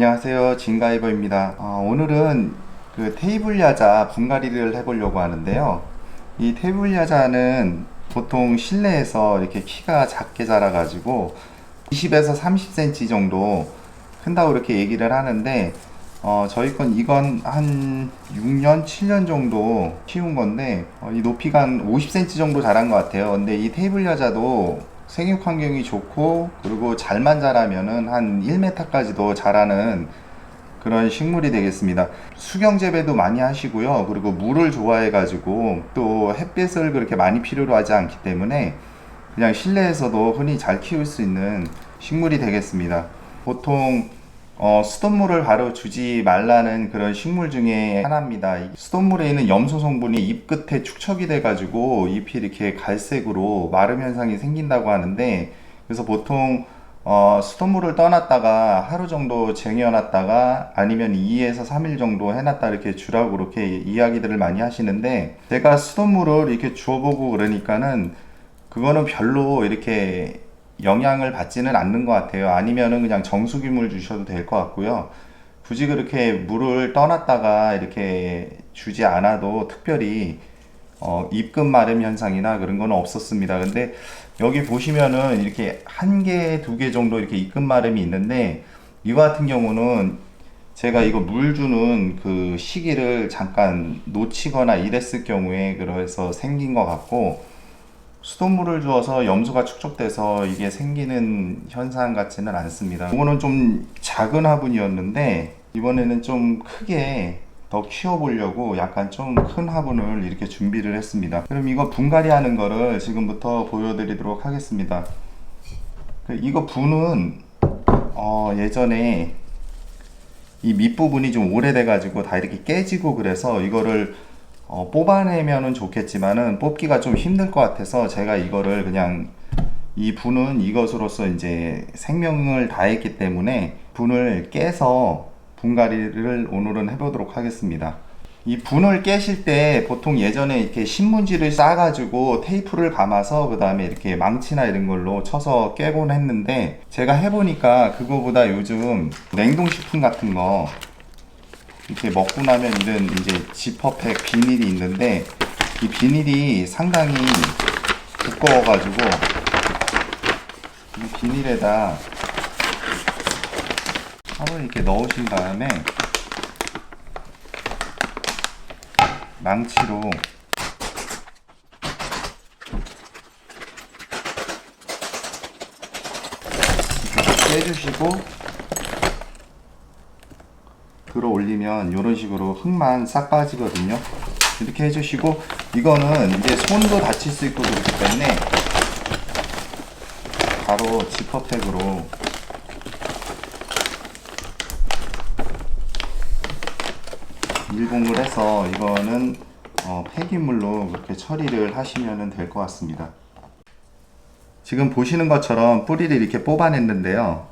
안녕하세요, 진가이버입니다. 오늘은 그 테이블 야자 분갈이를 해보려고 하는데요. 이 테이블 야자는 보통 실내에서 이렇게 키가 작게 자라가지고 20에서 30cm 정도 큰다고 이렇게 얘기를 하는데, 저희 건 이건 한 6년, 7년 정도 키운 건데, 이 높이가 한 50cm 정도 자란 것 같아요. 근데 이 테이블 야자도 생육 환경이 좋고, 그리고 잘만 자라면은 한 1m까지도 자라는 그런 식물이 되겠습니다. 수경 재배도 많이 하시고요. 그리고 물을 좋아해 가지고 또 햇빛을 그렇게 많이 필요로 하지 않기 때문에 그냥 실내에서도 흔히 잘 키울 수 있는 식물이 되겠습니다. 보통 수돗물을 바로 주지 말라는 그런 식물 중에 하나입니다. 수돗물에 있는 염소 성분이 잎 끝에 축적이 돼 가지고 잎이 이렇게 갈색으로 마름 현상이 생긴다고 하는데, 그래서 보통 수돗물을 떠났다가 하루 정도 쟁여놨다가 아니면 2에서 3일 정도 해놨다 이렇게 주라고 그렇게 이야기들을 많이 하시는데, 제가 수돗물을 이렇게 주워보고 그러니까는 그거는 별로 이렇게 영향을 받지는 않는 것 같아요. 아니면은 그냥 정수기물 주셔도 될 것 같고요. 굳이 그렇게 물을 떠났다가 이렇게 주지 않아도 특별히 입금 마름 현상이나 그런 거는 없었습니다. 근데 여기 보시면은 이렇게 한 개, 두 개 정도 이렇게 입금 마름이 있는데, 이거 같은 경우는 제가 이거 물 주는 그 시기를 잠깐 놓치거나 이랬을 경우에 그래서 생긴 것 같고, 수돗물을 주어서 염소가 축적돼서 이게 생기는 현상 같지는 않습니다. 이거는 좀 작은 화분이었는데 이번에는 좀 크게 더 키워보려고 약간 좀 큰 화분을 이렇게 준비를 했습니다. 그럼 이거 분갈이 하는 거를 지금부터 보여드리도록 하겠습니다. 이거 분은 예전에 이 밑부분이 좀 오래돼 가지고 다 이렇게 깨지고, 그래서 이거를 뽑아내면은 좋겠지만은 뽑기가 좀 힘들 것 같아서 제가 이거를 그냥, 이 분은 이것으로서 이제 생명을 다했기 때문에 분을 깨서 분갈이를 오늘은 해보도록 하겠습니다. 이 분을 깨실 때 보통 예전에 이렇게 신문지를 싸가지고 테이프를 감아서 그 다음에 이렇게 망치나 이런 걸로 쳐서 깨곤 했는데, 제가 해보니까 그거보다 요즘 냉동식품 같은 거 이렇게 먹고 나면 이런 이제 지퍼팩 비닐이 있는데, 이 비닐이 상당히 두꺼워가지고 이 비닐에다 밥을 이렇게 넣으신 다음에 망치로 이렇게 깨주시고 들어 올리면 이런 식으로 흙만 싹 빠지거든요. 이렇게 해주시고, 이거는 이제 손도 다칠 수 있고 그렇기 때문에 바로 지퍼팩으로 밀봉을 해서 이거는 폐기물로 그렇게 처리를 하시면 될 것 같습니다. 지금 보시는 것처럼 뿌리를 이렇게 뽑아냈는데요.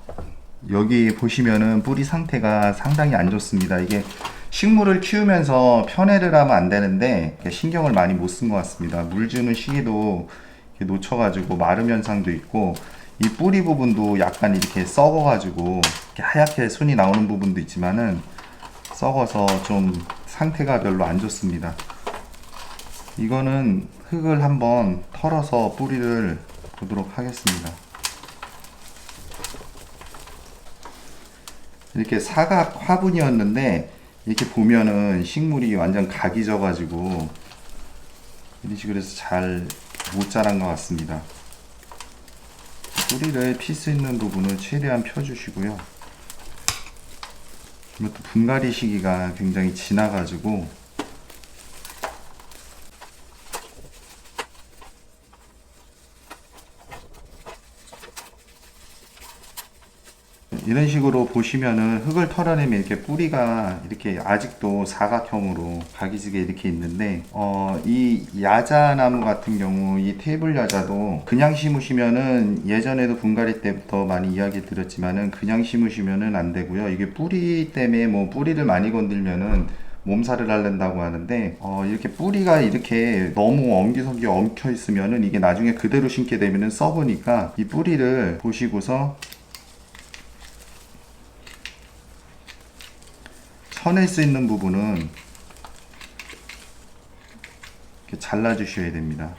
여기 보시면은 뿌리 상태가 상당히 안 좋습니다. 이게 식물을 키우면서 편애를 하면 안 되는데 신경을 많이 못 쓴 것 같습니다. 물 주는 시기도 놓쳐가지고 마름 현상도 있고, 이 뿌리 부분도 약간 이렇게 썩어가지고 이렇게 하얗게 순이 나오는 부분도 있지만은 썩어서 좀 상태가 별로 안 좋습니다. 이거는 흙을 한번 털어서 뿌리를 보도록 하겠습니다. 이렇게 사각 화분이었는데 이렇게 보면은 식물이 완전 각이 져가지고 이런 식으로 해서 잘 못 자란 것 같습니다. 뿌리를 필 수 있는 부분을 최대한 펴주시고요. 이것도 분갈이 시기가 굉장히 지나가지고 이런 식으로 보시면은 흙을 털어내면 이렇게 뿌리가 이렇게 아직도 사각형으로 각이지게 이렇게 있는데, 이 야자나무 같은 경우 이 테이블 야자도 그냥 심으시면은, 예전에도 분갈이 때부터 많이 이야기 드렸지만은 그냥 심으시면은 안 되고요. 이게 뿌리 때문에 뭐 뿌리를 많이 건들면은 몸살을 앓는다고 하는데, 이렇게 뿌리가 이렇게 너무 엉기성기 엉켜 있으면은 이게 나중에 그대로 심게 되면은 썩으니까 이 뿌리를 보시고서 쳐낼 수 있는 부분은 이렇게 잘라 주셔야 됩니다.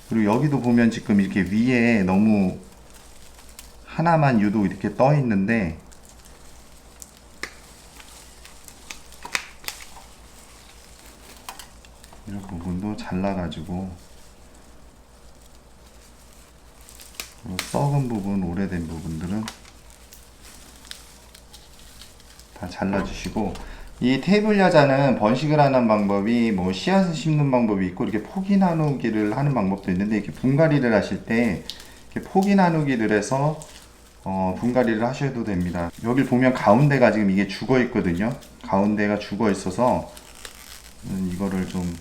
그리고 여기도 보면 지금 이렇게 위에 너무 하나만 유독 이렇게 떠 있는데, 이 부분도 잘라가지고, 썩은 부분, 오래된 부분들은 다 잘라주시고, 이 테이블 야자는 번식을 하는 방법이 뭐 씨앗을 심는 방법이 있고 이렇게 포기 나누기를 하는 방법도 있는데, 이렇게 분갈이를 하실 때 이렇게 포기 나누기를 해서 분갈이를 하셔도 됩니다. 여기 보면 가운데가 지금 이게 죽어 있거든요. 가운데가 죽어 있어서 이거를 좀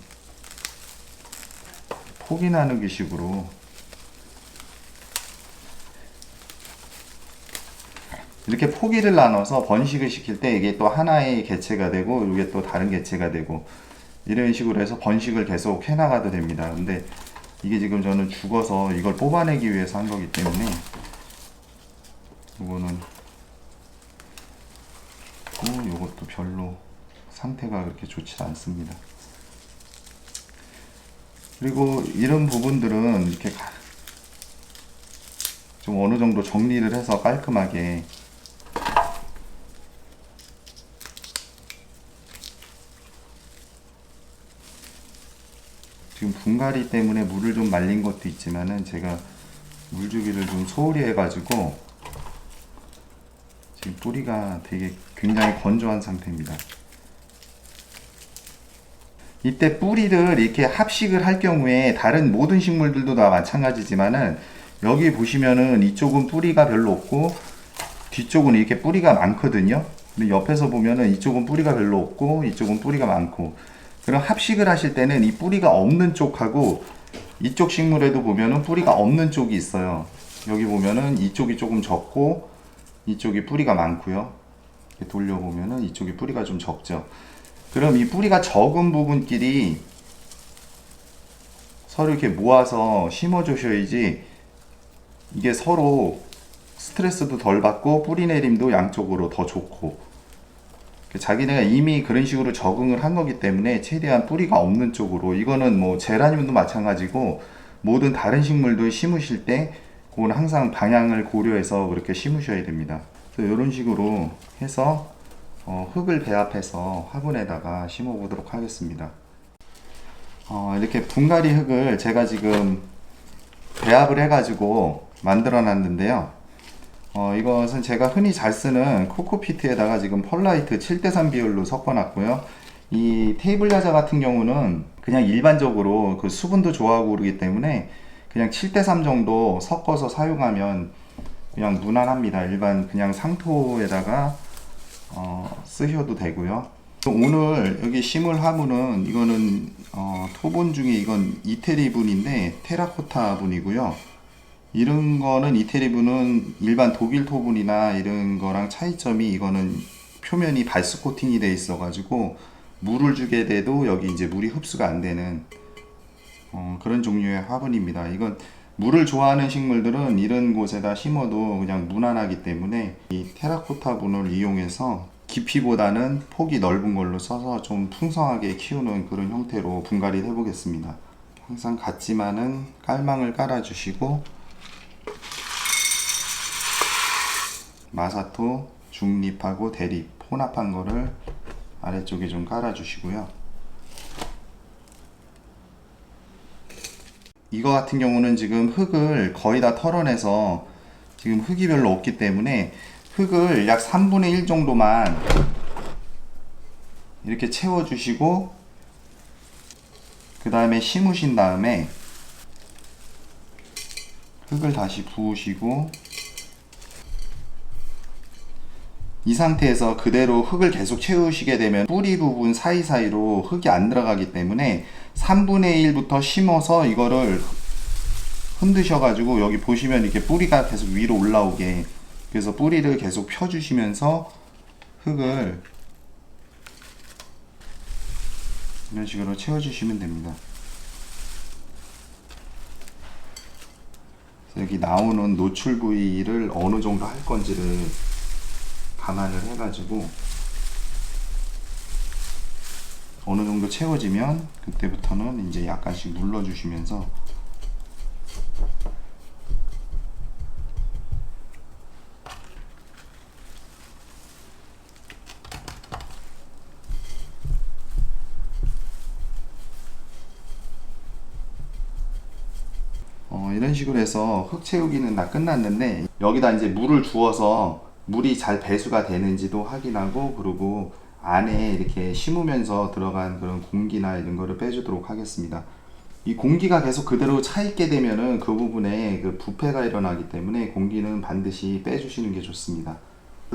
포기 나누기 식으로 이렇게 포기를 나눠서 번식을 시킬 때 이게 또 하나의 개체가 되고 이게 또 다른 개체가 되고 이런 식으로 해서 번식을 계속 해나가도 됩니다. 근데 이게 지금 저는 죽어서 이걸 뽑아내기 위해서 한 거기 때문에 이거는 이것도 별로 상태가 그렇게 좋지 않습니다. 그리고 이런 부분들은 이렇게 좀 어느 정도 정리를 해서 깔끔하게 지금 분갈이 때문에 물을 좀 말린 것도 있지만은 제가 물주기를 좀 소홀히 해가지고 지금 뿌리가 되게 굉장히 건조한 상태입니다. 이때 뿌리를 이렇게 합식을 할 경우에 다른 모든 식물들도 다 마찬가지지만은 여기 보시면은 이쪽은 뿌리가 별로 없고 뒤쪽은 이렇게 뿌리가 많거든요. 근데 옆에서 보면은 이쪽은 뿌리가 별로 없고 이쪽은 뿌리가 많고, 그럼 합식을 하실 때는 이 뿌리가 없는 쪽하고 이쪽 식물에도 보면은 뿌리가 없는 쪽이 있어요. 여기 보면은 이쪽이 조금 적고 이쪽이 뿌리가 많고요. 이렇게 돌려보면은 이쪽이 뿌리가 좀 적죠. 그럼 이 뿌리가 적은 부분끼리 서로 이렇게 모아서 심어 주셔야지 이게 서로 스트레스도 덜 받고 뿌리 내림도 양쪽으로 더 좋고, 자기네가 이미 그런 식으로 적응을 한 거기 때문에 최대한 뿌리가 없는 쪽으로, 이거는 뭐 제라늄도 마찬가지고 모든 다른 식물도 심으실 때 그건 항상 방향을 고려해서 그렇게 심으셔야 됩니다. 그래서 이런 식으로 해서 흙을 배합해서 화분에다가 심어 보도록 하겠습니다. 이렇게 분갈이 흙을 제가 지금 배합을 해가지고 만들어 놨는데요. 이것은 제가 흔히 잘 쓰는 코코피트에다가 지금 펄라이트 7:3 비율로 섞어 놨고요. 이 테이블 야자 같은 경우는 그냥 일반적으로 그 수분도 좋아하고 그러기 때문에 그냥 7:3 정도 섞어서 사용하면 그냥 무난합니다. 일반 그냥 상토에다가 쓰셔도 되고요. 오늘 여기 심을 화분은 이거는 토분 중에 이건 이태리 분인데 테라코타 분이고요. 이런 거는 이태리 분은 일반 독일 토분이나 이런 거랑 차이점이, 이거는 표면이 발수 코팅이 돼 있어 가지고 물을 주게 돼도 여기 이제 물이 흡수가 안 되는 그런 종류의 화분입니다. 이건 물을 좋아하는 식물들은 이런 곳에다 심어도 그냥 무난하기 때문에 이 테라코타 분을 이용해서 깊이보다는 폭이 넓은 걸로 써서 좀 풍성하게 키우는 그런 형태로 분갈이를 해보겠습니다. 항상 같지만은 깔망을 깔아 주시고 마사토 중립하고 대립 혼합한 거를 아래쪽에 좀 깔아 주시고요. 이거 같은 경우는 지금 흙을 거의 다 털어내서 지금 흙이 별로 없기 때문에 흙을 약 3분의 1 정도만 이렇게 채워 주시고 그 다음에 심으신 다음에 흙을 다시 부으시고, 이 상태에서 그대로 흙을 계속 채우시게 되면 뿌리 부분 사이사이로 흙이 안 들어가기 때문에 3분의 1부터 심어서 이거를 흔드셔 가지고 여기 보시면 이렇게 뿌리가 계속 위로 올라오게, 그래서 뿌리를 계속 펴 주시면서 흙을 이런 식으로 채워 주시면 됩니다. 여기 나오는 노출 부위를 어느 정도 할 건지를 감안을 해가지고 어느 정도 채워지면 그때부터는 이제 약간씩 눌러주시면서 이런 식으로 해서 흙 채우기는 다 끝났는데, 여기다 이제 물을 주어서 물이 잘 배수가 되는지도 확인하고, 그리고 안에 이렇게 심으면서 들어간 그런 공기나 이런 거를 빼주도록 하겠습니다. 이 공기가 계속 그대로 차 있게 되면은 그 부분에 그 부패가 일어나기 때문에 공기는 반드시 빼주시는 게 좋습니다.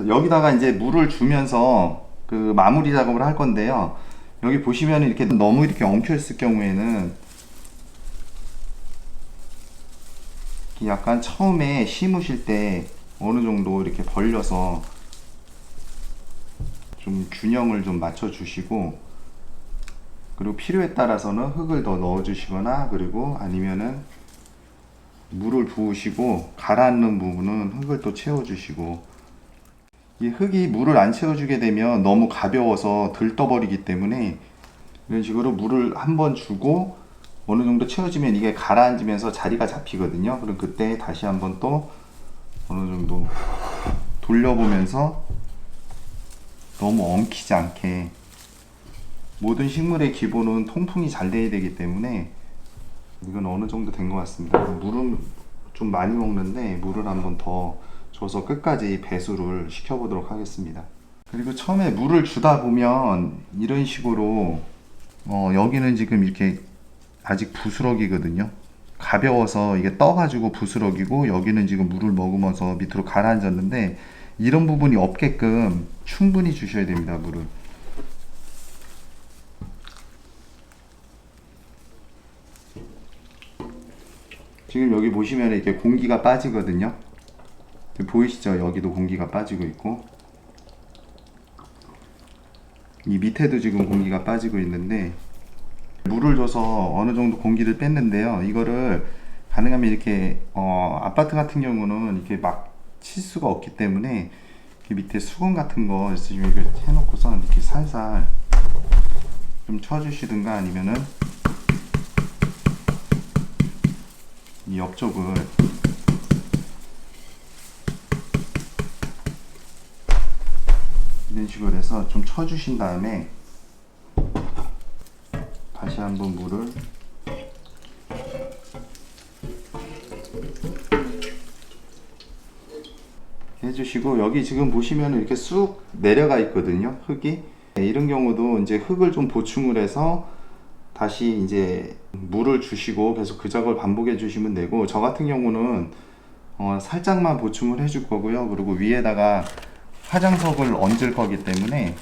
여기다가 이제 물을 주면서 그 마무리 작업을 할 건데요. 여기 보시면 이렇게 너무 이렇게 엉켜 있을 경우에는 약간 처음에 심으실 때 어느 정도 이렇게 벌려서 좀 균형을 좀 맞춰 주시고, 그리고 필요에 따라서는 흙을 더 넣어 주시거나, 그리고 아니면은 물을 부으시고 가라앉는 부분은 흙을 또 채워 주시고. 이 흙이 물을 안 채워 주게 되면 너무 가벼워서 들떠버리기 때문에 이런 식으로 물을 한번 주고 어느 정도 채워지면 이게 가라앉으면서 자리가 잡히거든요. 그럼 그때 다시 한번 또 어느 정도 돌려보면서 너무 엉키지 않게, 모든 식물의 기본은 통풍이 잘 돼야 되기 때문에 이건 어느 정도 된 것 같습니다. 물은 좀 많이 먹는데 물을 한번 더 줘서 끝까지 배수를 시켜보도록 하겠습니다. 그리고 처음에 물을 주다 보면 이런 식으로 여기는 지금 이렇게 아직 부스러기거든요. 가벼워서 이게 떠가지고 부스러기고, 여기는 지금 물을 머금어서 밑으로 가라앉았는데 이런 부분이 없게끔 충분히 주셔야 됩니다. 물을. 지금 여기 보시면 이렇게 공기가 빠지거든요. 보이시죠? 여기도 공기가 빠지고 있고, 이 밑에도 지금 공기가 빠지고 있는데, 물을 줘서 어느 정도 공기를 뺐는데요. 이거를 가능하면 이렇게 아파트 같은 경우는 이렇게 막 칠 수가 없기 때문에 이렇게 밑에 수건 같은 거 있으시면 이렇게 해놓고서 이렇게 살살 좀 쳐주시든가, 아니면은 이 옆쪽을 이런 식으로 해서 좀 쳐주신 다음에 다시 한번 물을 해주시고, 여기 지금 보시면 이렇게 쑥 내려가 있거든요, 흙이. 이런 경우도 이제 흙을 좀 보충을 해서 다시 이제 물을 주시고 계속 그 작업을 반복해 주시면 되고, 저 같은 경우는 살짝만 보충을 해줄 거고요. 그리고 위에다가 화장석을 얹을 거기 때문에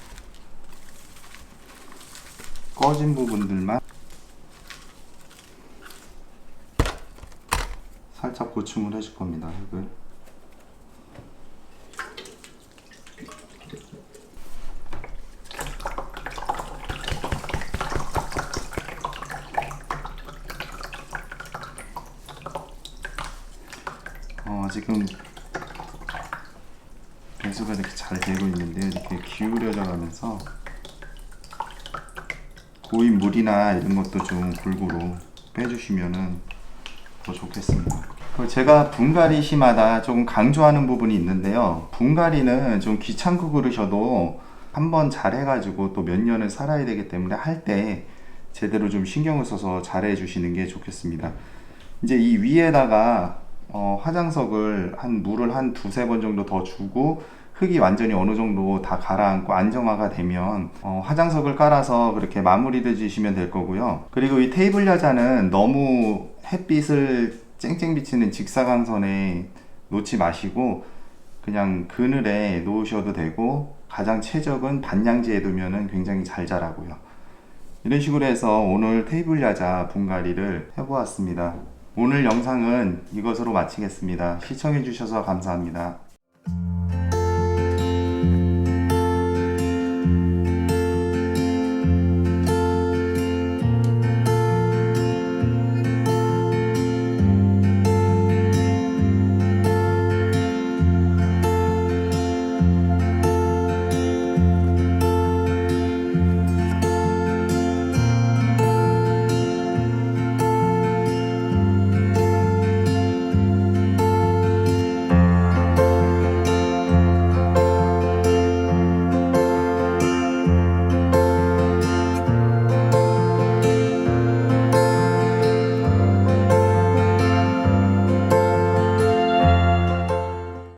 꺼진 부분들만 살짝 보충을 해줄 겁니다, 흙을. 지금 배수가 이렇게 잘 되고 있는데, 이렇게 기울여져 가면서 고인 물이나 이런 것도 좀 골고루 빼주시면은 더 좋겠습니다. 제가 분갈이 시마다 조금 강조하는 부분이 있는데요. 분갈이는 좀 귀찮고 그러셔도 한번 잘 해가지고 또 몇 년을 살아야 되기 때문에 할 때 제대로 좀 신경을 써서 잘 해주시는 게 좋겠습니다. 이제 이 위에다가 화장석을 물을 한 두세 번 정도 더 주고, 흙이 완전히 어느 정도 다 가라앉고 안정화가 되면 화장석을 깔아서 그렇게 마무리를 지시면 될 거고요. 그리고 이 테이블 야자는 너무 햇빛을 쨍쨍 비치는 직사광선에 놓지 마시고 그냥 그늘에 놓으셔도 되고, 가장 최적은 반양지에 두면은 굉장히 잘 자라고요. 이런 식으로 해서 오늘 테이블 야자 분갈이를 해보았습니다. 오늘 영상은 이것으로 마치겠습니다. 시청해 주셔서 감사합니다.